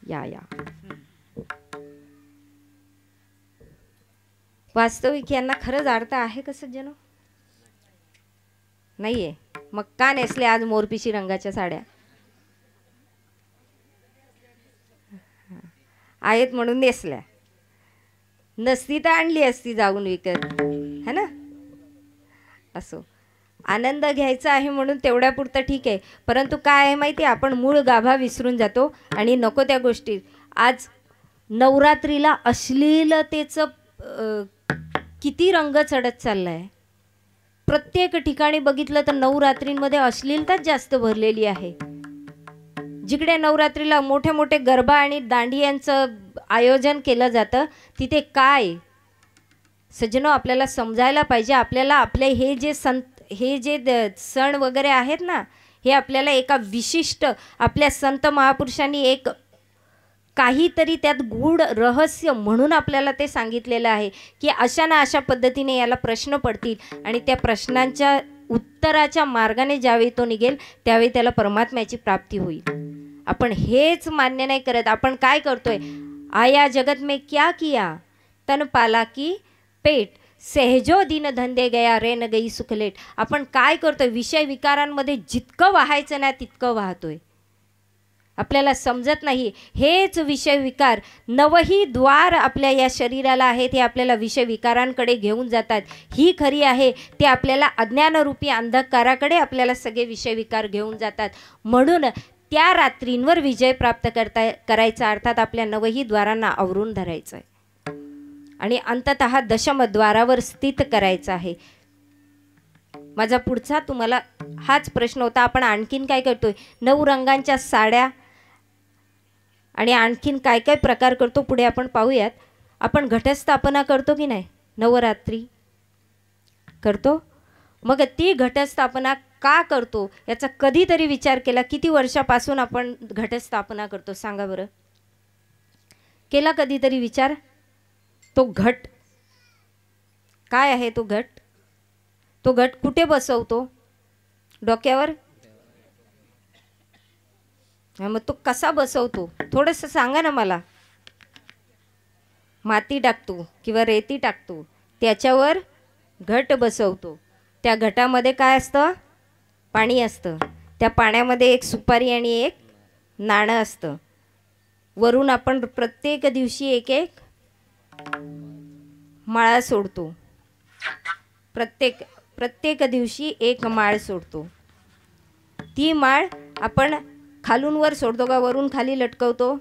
या वास्तविक यांना खरंच अर्थ आहे का सज्जनो? नाहीये. मग का नेसले आज मोरपिशी रंगाच्या साड्या? आहेत म्हणून नेसल्या, नसती तर आणली असती जाऊन विकत, है ना. असो, आनंद घ्यायचा आहे म्हणून तेवढ्यापुरतं ठीक आहे. परंतु काय आहे माहिती आहे, आपण मूळ गाभा विसरून जातो आणि नको त्या गोष्टी. आज नवरात्रीला अश्लीलतेचं किती रंग चढत चाललाय. प्रत्येक ठिकाणी बघितलं तर नवरात्रींमध्ये अश्लीलताच जास्त भरलेली आहे. जिकडे नवरात्रीला मोठे मोठे गरबा आणि दांडियांचं आयोजन केलं जातं, तिथे काय सज्जनो आपल्याला समजायला पाहिजे. आपल्याला आपले हे जे सण वगैरे आहेत ना, हे आपल्याला एका विशिष्ट आपल्या संत महापुरुषांनी एक काहीतरी त्यात गूढ रहस्य म्हणून आपल्याला ते सांगितलेलं आहे की अशा ना अशा पद्धतीने याला प्रश्न पडतील आणि त्या प्रश्नांच्या उत्तराच्या मार्गाने ज्यावेळी तो निघेल त्यावेळी त्याला परमात्म्याची प्राप्ती होईल. आपण हेच मान्य नाही करत. आपण काय करतोय? आया जगत में क्या किया, तन पाला की पेट, सहजो दिन धंदे गया रेन गई सुखलेट. आपण काय करतोय? विषय विकारांमध्ये जितकं वाहायचं ना तितकं वाहतोय. आपल्याला समजत नाही. हेच विषय विकार, नवही द्वार आपल्या या शरीराला आहेत, हे आपल्याला विषय विकारांकडे घेऊन जातात. ही खरी आहे, ते आपल्याला अज्ञानरूपी अंधकाराकडे आपल्याला सगळे विषय विकार घेऊन जातात. म्हणून त्या रात्रींवर विजय प्राप्त करायचा, अर्थात आपल्या नवही द्वारांना आवरून धरायचं आहे आणि अंततः दशमद्वारावर स्थित करायचं आहे. माझा पुढचा तुम्हाला हाच प्रश्न होता. आपण आणखीन काय करतोय? 9 रंगांच्या साड्या आणि आणखीन काय काय प्रकार करतो पुढे आपण पाहूयात. आपण घटस्थापना करतो की नाही? नवरात्री करतो. मग ती घटस्थापना का करतो याचा कधीतरी विचार केला? किती वर्षापासून आपण घटस्थापना करतो सांगा बरं? केला कधीतरी विचार? तो घट काय आहे? तो घट कुठे बसवतो? डोक्यावर. मग तो कसा बसवतो थोडंसं सांगा ना मला. माती टाकतो किंवा रेती टाकतो, त्याच्यावर घट बसवतो. त्या घटामध्ये काय असतं? पाणी असतं. त्या पाण्यामध्ये एक सुपारी आणि एक नाणं असतं. वरून आपण प्रत्येक दिवशी एक एक माळा सोडतो. प्रत्येक दिवशी एक माळ सोडतो. ती माळ आपण खालून वर सोडतो का वरून खाली लटकवतो?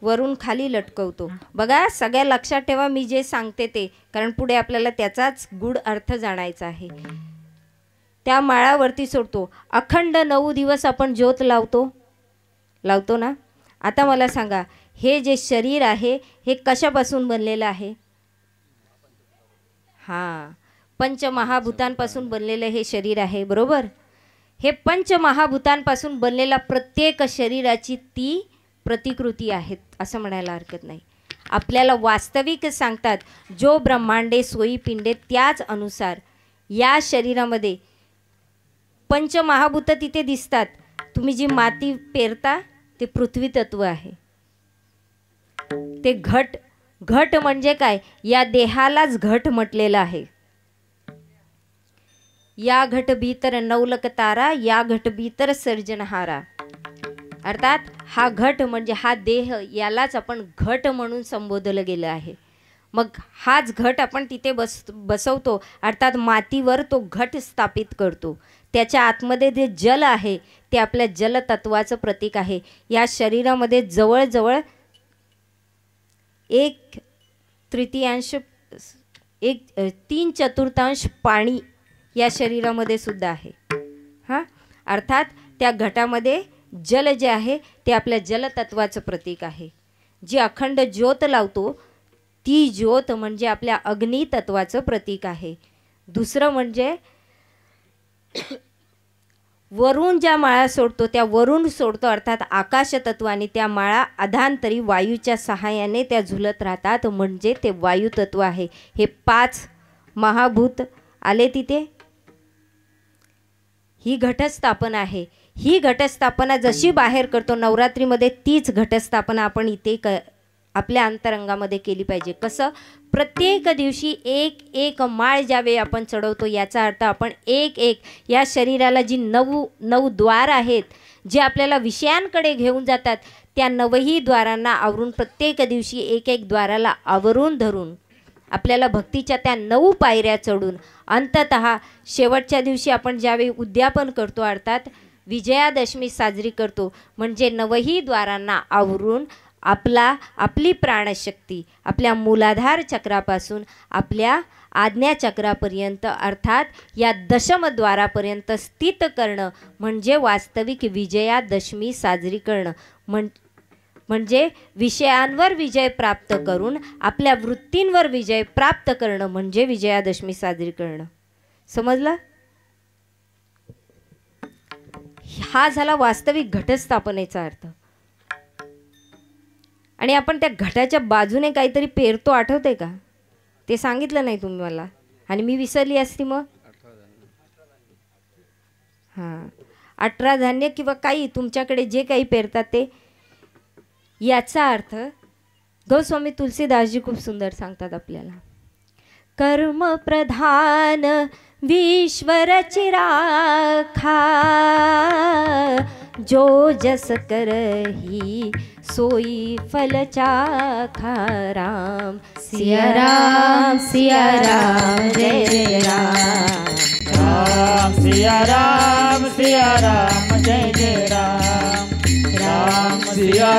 वरून खाली लटकवतो. बघा, सगळ्या लक्षात ठेवा मी जे सांगते ते, कारण पुढे आपल्याला त्याचाच गूढ अर्थ जाणायचा आहे. त्या माळावरती सोडतो. अखंड 9 दिवस आपण ज्योत लावतो ना. आता मला सांगा, हे जे शरीर आहे हे कशापासून बनलेलं आहे? हां, पंचमहाभूतांपासून बनलेलं हे शरीर आहे, बरोबर. हे पंचमहाभूतांपासून बनलेला प्रत्येक शरीराची ती प्रतिकृती आहेत असं म्हणायला हरकत नाही. आपल्याला वास्तविक सांगतात, जो ब्रह्मांडे सोई पिंडे, त्याच अनुसार या शरीरामध्ये पंचमहाभूत तिथे दिसतात. तुम्ही जी माती पेरता ते पृथ्वी तत्व आहे. ते घट म्हणजे काय? या देहालाच घट म्हटलेलं आहे. या घट भीतर नवलक तारा, या घट भीतर सर्जनहारा. अर्थात हा घट म्हणजे हा देह, यालाच आपण घट म्हणून संबोधलं गेलं आहे. मग हाच घट आपण तिथे बसवतो, अर्थात मातीवर तो घट स्थापित करतो. त्याच्या आतमध्ये जे जल आहे ते आपल्या जलतत्वाचं प्रतीक आहे. या शरीरामध्ये जवळजवळ 3/4 पाणी या शरीरामध्ये सुद्धा आहे. हां, अर्थात त्या घटामध्ये जल जे आहे ते आपल्या जलतत्वाचं प्रतीक आहे. जी अखंड ज्योत लावतो ती ज्योत म्हणजे आपल्या अग्नितत्वाचं प्रतीक आहे. दुसरं म्हणजे वरून ज्या माळा सोडतो त्या वरून सोडतो, अर्थात आकाशतत्व, आणि त्या माळा अधांतरी वायूच्या सहाय्याने त्या झुलत राहतात, म्हणजे ते वायुतत्व आहे. हे 5 महाभूत आले तिथे. ही घटस्थापना आहे. ही घटस्थापना जशी बाहेर करतो नवरात्रीमध्ये, तीच घटस्थापना आपण इथे आपल्या अंतरंगामध्ये केली पाहिजे. कसं? प्रत्येक दिवशी एक माळ ज्यावेळी आपण चढवतो, याचा अर्थ आपण एक या शरीराला जी 9 द्वार आहेत जे आपल्याला विषयांकडे घेऊन जातात, त्या 9ही द्वारांना आवरून प्रत्येक दिवशी एक द्वाराला आवरून धरून आपल्याला भक्तीच्या त्या 9 पायऱ्या चढून अंततः शेवटच्या दिवशी आपण ज्यावेळी उद्यापन करतो, अर्थात विजयादशमी साजरी करतो, म्हणजे 9ही द्वारांना आवरून आपली प्राणशक्ती आपल्या मूलाधार चक्रापासून आपल्या आज्ञाचक्रापर्यंत, अर्थात या दशमद्वारापर्यंत स्थित करणं म्हणजे वास्तविक विजयादशमी साजरी करणं. म्हणजे विषयांवर विजय प्राप्त करून आपल्या वृत्तींवर विजय प्राप्त करणं म्हणजे विजयादशमी साजरी करणं. समजलं? हा झाला वास्तविक घटस्थापनेचा अर्थ. आणि आपण त्या घटाच्या बाजूने काहीतरी पेरतो, आठवते का? ते सांगितलं नाही तुम्ही मला, आणि मी विसरली असती मग. हां, 18 धान्य किंवा काही तुमच्याकडे जे काही पेरतात ते. याचा अर्थ गोस्वामी तुलसीदासजी खूप सुंदर सांगतात आपल्याला. कर्म प्रधान विश्वरची राखा, जो जस करही सोई फल चाखा. राम सिया राम सिया राम जय जय राम. राम सिया राम जय जय राम. राम सिया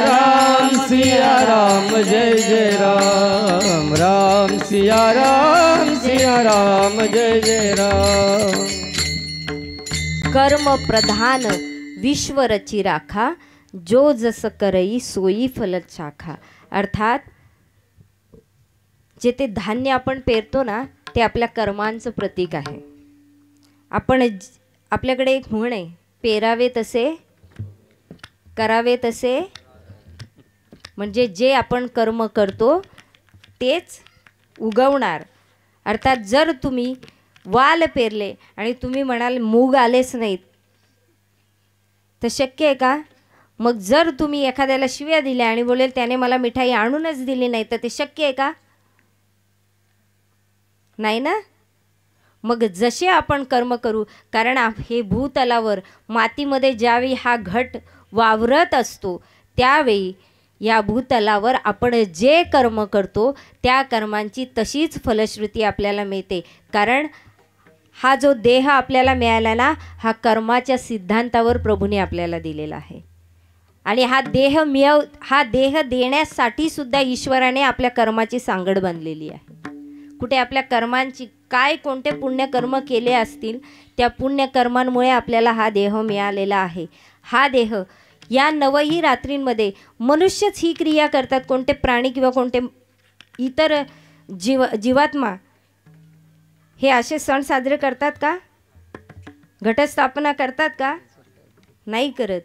राम जय जय राम. राम सिया राम जय जय राम. कर्म प्रधान विश्व रची राखा, जो जस करई सोई फलत शाखा. अर्थात जे ते धान्य आपण पेरतो ना, ते आपल्या कर्मांचं प्रतीक आहे. आपल्याकडे एक म्हण आहे, पेरावे तसे करावे तसे. म्हणजे जे आपण कर्म करतो तेच उगवणार. अर्थात जर तुम्ही वाल पेरले आणि तुम्ही म्हणाल मूग आलेच नाहीत, तर शक्य आहे का? मग जर तुम्ही एखाद्याला शिव्या दिल्या आणि बोलेल त्याने मला मिठाई आणूनच दिली नाही, तर ते शक्य आहे का? नाही ना. मग जसे आपण कर्म करू, कारण हे भूतलावर मातीमध्ये ज्यावेळी हा घट वावरत असतो, त्यावेळी या भूतलावर आपण जे कर्म करतो त्या कर्मांची तशीच फलश्रुती आपल्याला मिळते. कारण हा जो देह आपल्याला मिळाला ना, हा कर्माच्या सिद्धांतावर प्रभूने आपल्याला दिलेला आहे. आणि हा देह देण्यासाठी सुद्धा ईश्वराने आपल्या कर्माची सांगड बांधलेली आहे. कुठे आपल्या कर्मांची काय कोणते पुण्यकर्म केले असतील, त्या पुण्यकर्मांमुळे आपल्याला हा देह मिळालेला आहे. हा देह या 9ही रात्रींमध्ये मनुष्यच ही क्रिया करतात. कोणते प्राणी किंवा कोणते इतर जीवात्मा हे असे सण साजरे करतात का? घटस्थापना करतात का? नाही करत.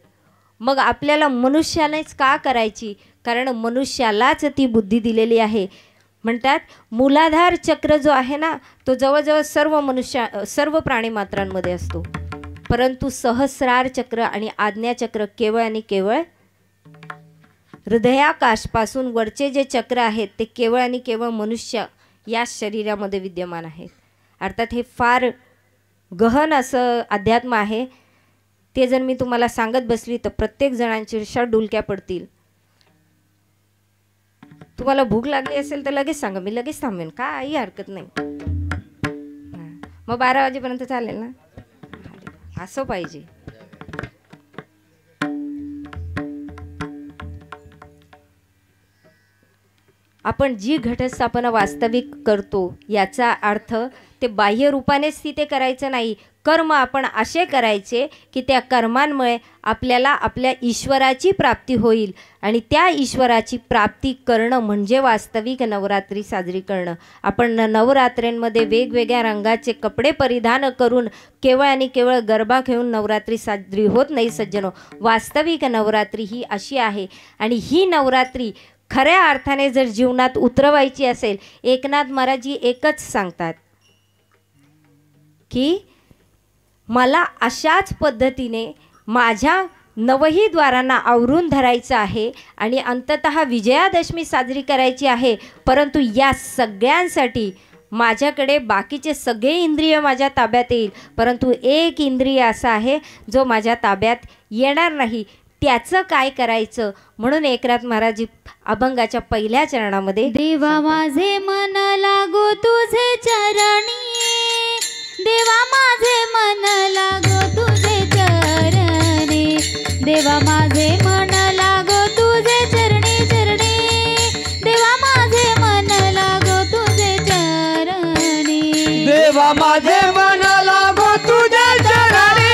मग आपल्याला मनुष्यानेच का करायची? कारण मनुष्यालाच ती बुद्धी दिलेली आहे. म्हणतात मूलाधार चक्र जो आहे ना, तो जवळजवळ सर्व प्राणी मात्रांमध्ये असतो, परंतु सहस्रार चक्र आणि आज्ञाचक्र केवळ आणि केवळ हृदयाकाशपासून वरचे जे चक्र आहेत ते केवळ आणि केवळ मनुष्य या शरीरामध्ये विद्यमान आहेत. अर्थात हे फार गहन असं अध्यात्म आहे. ते जर मी तुम्हाला सांगत बसली तर प्रत्येक जणांच्या डुलक्या पडतील. तुम्हाला भूक लागली असेल तर लगेच सांगा, मी लगेच थांबेन, काही हरकत नाही. मग 12 वाजेपर्यंत चालेल ना? असं पाहिजे. आपण जी घटस्थापना वास्तविक करतो याचा अर्थ ते बाह्य रूपानेच तिथे करायचं नाही. कर्म आपण असे करायचे की त्या कर्मांमुळे आपल्याला आपल्या ईश्वराची प्राप्ती होईल आणि त्या ईश्वराची प्राप्ती करणं म्हणजे वास्तविक नवरात्री साजरी करणं. आपण नवरात्रींमध्ये वेगवेगळ्या रंगाचे कपडे परिधान करून केवळ आणि केवळ गरबा खेळून नवरात्री साजरी होत नाही सज्जनो. वास्तविक नवरात्री ही अशी आहे आणि ही नवरात्री खऱ्या अर्थाने जर जीवनात उतरवायची असेल, एकनाथ महाराजजी एकच सांगतात की मला अशाच पद्धतीने माझ्या 9ही द्वारांना आवरून धरायचं आहे आणि अंततः विजयादशमी साजरी करायची आहे. परंतु या सगळ्यांसाठी माझ्याकडे बाकीचे सगळे इंद्रिय माझ्या ताब्यात येईल, परंतु एक इंद्रिय असा आहे जो माझ्या ताब्यात येणार नाही. त्याचं काय करायचं? म्हणून एकनाथ महाराज अभंगाच्या पहिल्या चरणामध्ये, देवा माझे मन लागो तुझे चरणी, देवा माझे मन लागो तुझे चरणी, देवा माझे मन लागो तुझे चरणी चरणी, देवा माझे मन लागो तुझे चरणी, देवा माझे मन लागो तुझे चरणी,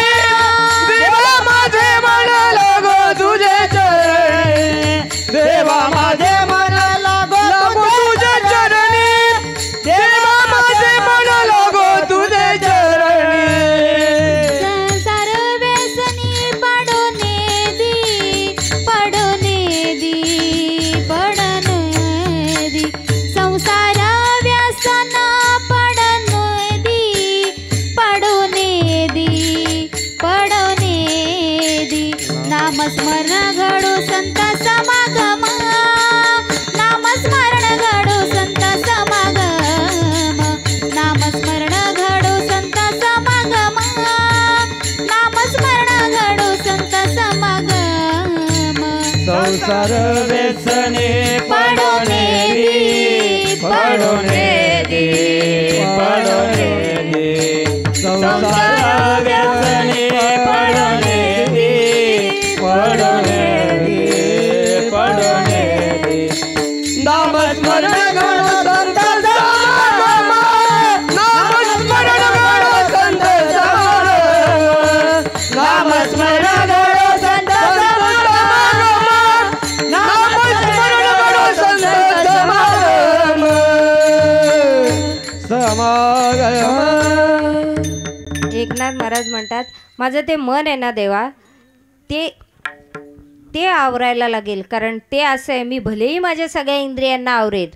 देवा माझे मन लागो तुझे चरणी, देवा माझे मन लागो तुझे चरणी, देवा माझे मन लागो तुझे चरणी. संसार व्यसनी पडोने दी, पडोने दी, पडोने दी, संसार व्यसन पडोने दी, पडोने दी, पडोने दी. नामस्मरण घडो संत समागम, नामस्मरण घडो संत समागम, नामस्मरण घडो संत समागम, नामस्मरण घडो संत समागम. संसार व्यसने पडोने दी, पडोने दी, पडोने दी, संसार व्यसने पडोने दी, पडोने दी, पडोने दी. नामस्मरण घडो संत समागम, नामस्मरण घडो संत समागम, नामस्मरण घडो संत समागम, नामस्मरण घडो संत समागम, समागम. एकनाथ महाराज म्हणतात, माझं ते मन आहे ना देवा, ते आवरायला लागेल. कारण ते असं आहे, मी भलेही माझ्या सगळ्या इंद्रियांना आवरेल,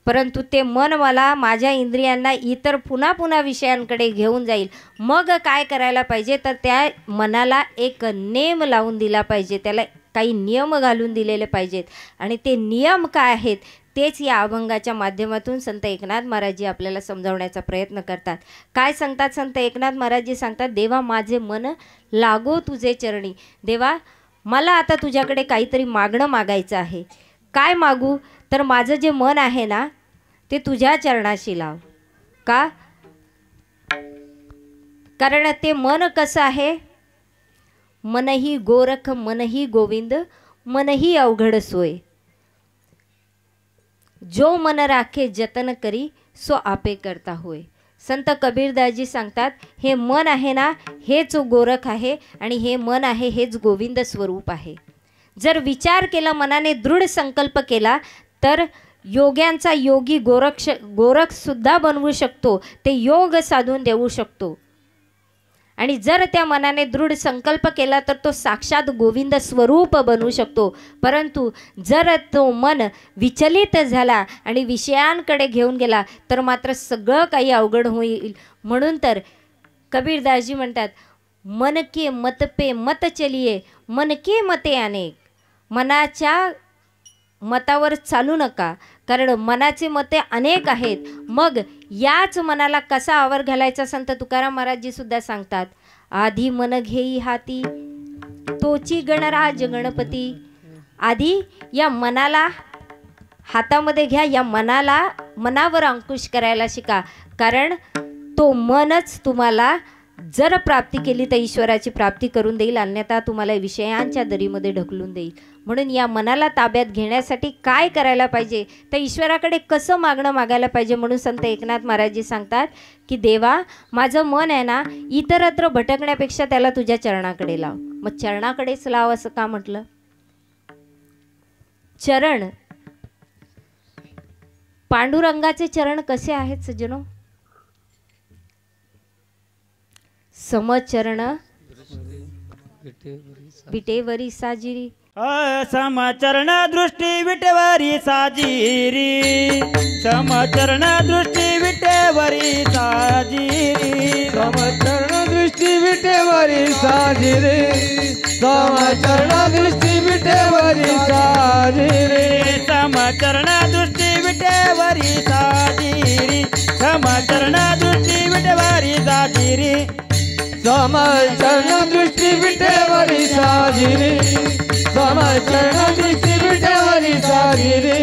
परंतु ते मन मला माझ्या इंद्रियांना इतर पुन्हा पुन्हा विषयांकडे घेऊन जाईल. मग काय करायला पाहिजे? तर त्या मनाला एक नेम लावून दिला पाहिजे, त्याला काही नियम घालून दिलेले पाहिजेत. आणि ते नियम काय आहेत तेच या अभंगाच्या माध्यमातून संत एकनाथ महाराजजी आपल्याला समजावण्याचा प्रयत्न करतात. काय सांगतात संत एकनाथ महाराजजी? सांगतात, देवा माझे मन लागो तुझे चरणी. देवा मला आता तुझ्याकडे काहीतरी मागणं मागायचं आहे. काय मागू? तर माझं जे मन आहे ना ते तुझ्या चरणाशी लाव. का? कारण ते मन कसं आहे? मनही गोरख मनही गोविंद, मनही अवघड सोय. जो मन राखे जतन करी, सो आपे करता होय. संत कबीरदासजी सांगतात, हे मन आहे ना हेच गोरख आहे आणि हे मन आहे हेच गोविंद स्वरूप आहे. जर विचार केला, मनाने दृढ संकल्प केला, तर योग्यांचा योगी गोरख सुद्धा बनवू शकतो, ते योग साधून देऊ शकतो. आणि जर त्या मनाने दृढ संकल्प केला तर तो साक्षात गोविंद स्वरूप बनवू शकतो. परंतु जर तो मन विचलित झाला आणि विषयांकडे घेऊन गेला तर मात्र सगळं काही अवघड होईल. म्हणून तर कबीरदासजी म्हणतात, मन के मत पे मत चलिये, मन के मते अनेक. मनाच्या मतावर चालू नका, कारण मनाचे मते अनेक आहेत. मग याच मनाला कसा आवर घालायचा? संत तुकाराम महाराजजी सुद्धा सांगतात, आधी मन घेई हाती तोची गणराज गणपती. आधी या मनाला हातामध्ये घ्या, या मनावर अंकुश करायला शिका, कारण तो मनच तुम्हाला जर प्राप्ती केली तर ईश्वराची प्राप्ती करून देईल, अन्यथा तुम्हाला विषयांच्या दरीमध्ये ढकलून देईल. म्हणून या मनाला ताब्यात घेण्यासाठी काय करायला पाहिजे, तर ईश्वराकडे कसं मागायला पाहिजे. म्हणून संत एकनाथ महाराजजी सांगतात की देवा, माझं मन आहे ना इतरत्र भटकण्यापेक्षा त्याला तुझ्या चरणाकडे लाव. मग चरणाकडेच लाव असं का म्हटलं? चरण, पांडुरंगाचे चरण कसे आहेत सज्जनो? समचरण विटेवरी साजिरी. समचरण दृष्टी विटेवरी साजिरी. समचरण दृष्टी विटेवरी साजिरी. समचरण दृष्टी विटेवरी साजिरे. समचरण दृष्टी विटेवरी साजिरे. समचरण दृष्टी विटेवरी साजिरी. समचरण दृष्टी विटेवरी साजिरी. समचरण दृष्टी विटेवरी साजिरे. समचरण दृष्टी विटेवरी साजिरे.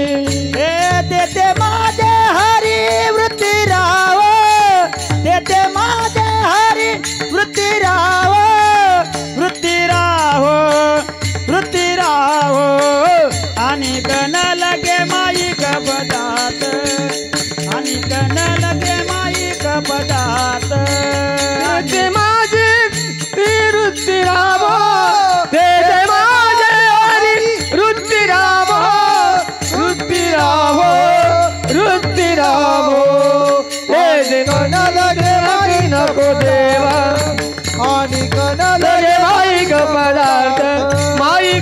तेथे माझे हरी वृत्ती राव. तेथे माझे हरी वृत्ती राव. वृत्ती राव. वृत्ती राव. आणि गण लगे माई कपदात. आणि गण लगे माई कपदात. तेथे माझे वृत्ती राव. तेथे माझे हरी वृत्ती राव. वृत्ती राव. वृत्ती राव. हे गण लगे माई नको देवा. आणि गण लगे माई कपदात. माई